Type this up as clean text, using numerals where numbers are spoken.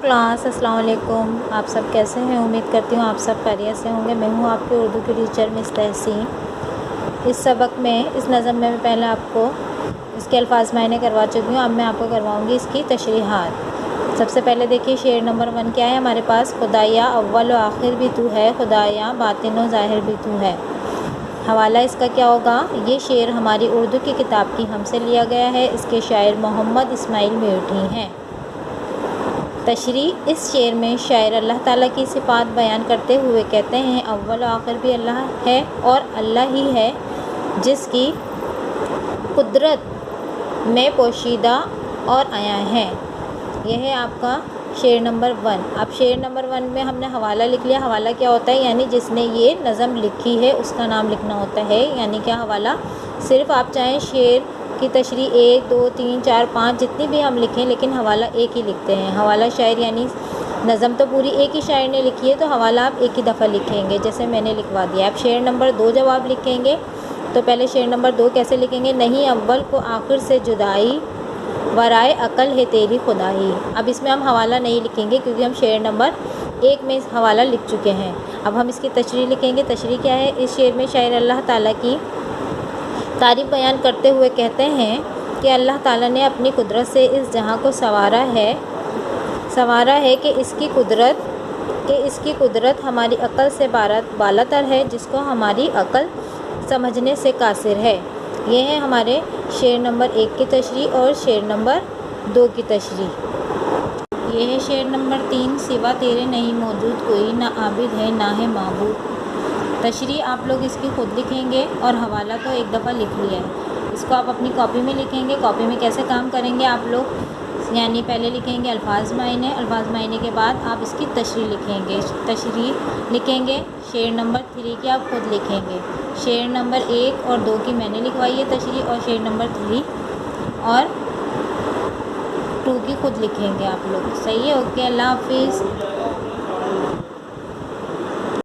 Class السلام علیکم، آپ سب کیسے ہیں؟ امید کرتی ہوں آپ سب خیریت سے ہوں گے۔ میں ہوں آپ کے اردو کی ٹیچر مس تحسین۔ اس سبق میں اس نظم میں پہلے آپ کو اس کے الفاظ معنی کروا چکی ہوں، اب میں آپ کو کرواؤں گی اس کی تشریحات۔ سب سے پہلے دیکھیے شعر نمبر 1 کیا ہے ہمارے پاس؟ خدایا اول و آخر بھی تو ہے، خدایا باطن و ظاہر بھی تو ہے۔ حوالہ اس کا کیا ہوگا؟ یہ شعر ہماری اردو کی کتاب کی ہم سے لیا گیا ہے، اس کے شاعر محمد اسماعیل میرٹھی ہیں۔ تشریح: اس شعر میں شاعر اللہ تعالیٰ کی صفات بیان کرتے ہوئے کہتے ہیں اول و آخر بھی اللہ ہے اور اللہ ہی ہے جس کی قدرت میں پوشیدہ اور عیاں ہے۔ یہ ہے آپ کا شعر نمبر 1۔ اب شعر نمبر 1 میں ہم نے حوالہ لکھ لیا۔ حوالہ کیا ہوتا ہے؟ یعنی جس نے یہ نظم لکھی ہے اس کا نام لکھنا ہوتا ہے، یعنی کیا حوالہ؟ صرف آپ چاہیں شعر کی تشریح 1 2 3 4 5 جتنی بھی ہم لکھیں، لیکن حوالہ ایک ہی لکھتے ہیں۔ حوالہ شاعر یعنی نظم تو پوری ایک ہی شاعر نے لکھی ہے، تو حوالہ آپ ایک ہی دفعہ لکھیں گے جیسے میں نے لکھوا دیا۔ اب شعر نمبر 2 جب آپ لکھیں گے تو پہلے شعر نمبر 2 کیسے لکھیں گے؟ نہیں اول کو آخر سے جدائی، ورائے عقل ہے تیری خدائی۔ اب اس میں ہم حوالہ نہیں لکھیں گے کیونکہ ہم شعر نمبر 1 میں حوالہ لکھ چکے ہیں۔ اب ہم اس کی تشریح لکھیں گے۔ تشریح کیا ہے؟ اس شعر میں شاعر اللہ تعالیٰ کی تعریف بیان کرتے ہوئے کہتے ہیں کہ اللہ تعالیٰ نے اپنی قدرت سے اس جہاں کو سنوارا ہے کہ اس کی قدرت ہماری عقل سے بالاتر ہے، جس کو ہماری عقل سمجھنے سے قاصر ہے۔ یہ ہے ہمارے شعر نمبر 1 کی تشریح اور شعر نمبر 2 کی تشریح۔ یہ ہے شعر نمبر 3 سوا تیرے نہیں موجود کوئی، نہ عابد ہے نہ ہے معبود۔ تشریح آپ لوگ اس کی خود لکھیں گے اور حوالہ تو ایک دفعہ لکھ لیا ہے، اس کو آپ اپنی کاپی میں لکھیں گے۔ کاپی میں کیسے کام کریں گے آپ لوگ؟ یعنی پہلے لکھیں گے الفاظ معنی کے بعد آپ اس کی تشریح لکھیں گے۔ تشریح لکھیں گے شعر نمبر 3 کی آپ خود لکھیں گے۔ شعر نمبر 1 اور 2 کی میں نے لکھوائی ہے تشریح، اور شعر نمبر 3 اور 2 کی خود لکھیں گے آپ لوگ۔ صحیح ہے؟ اوکے، اللہ حافظ۔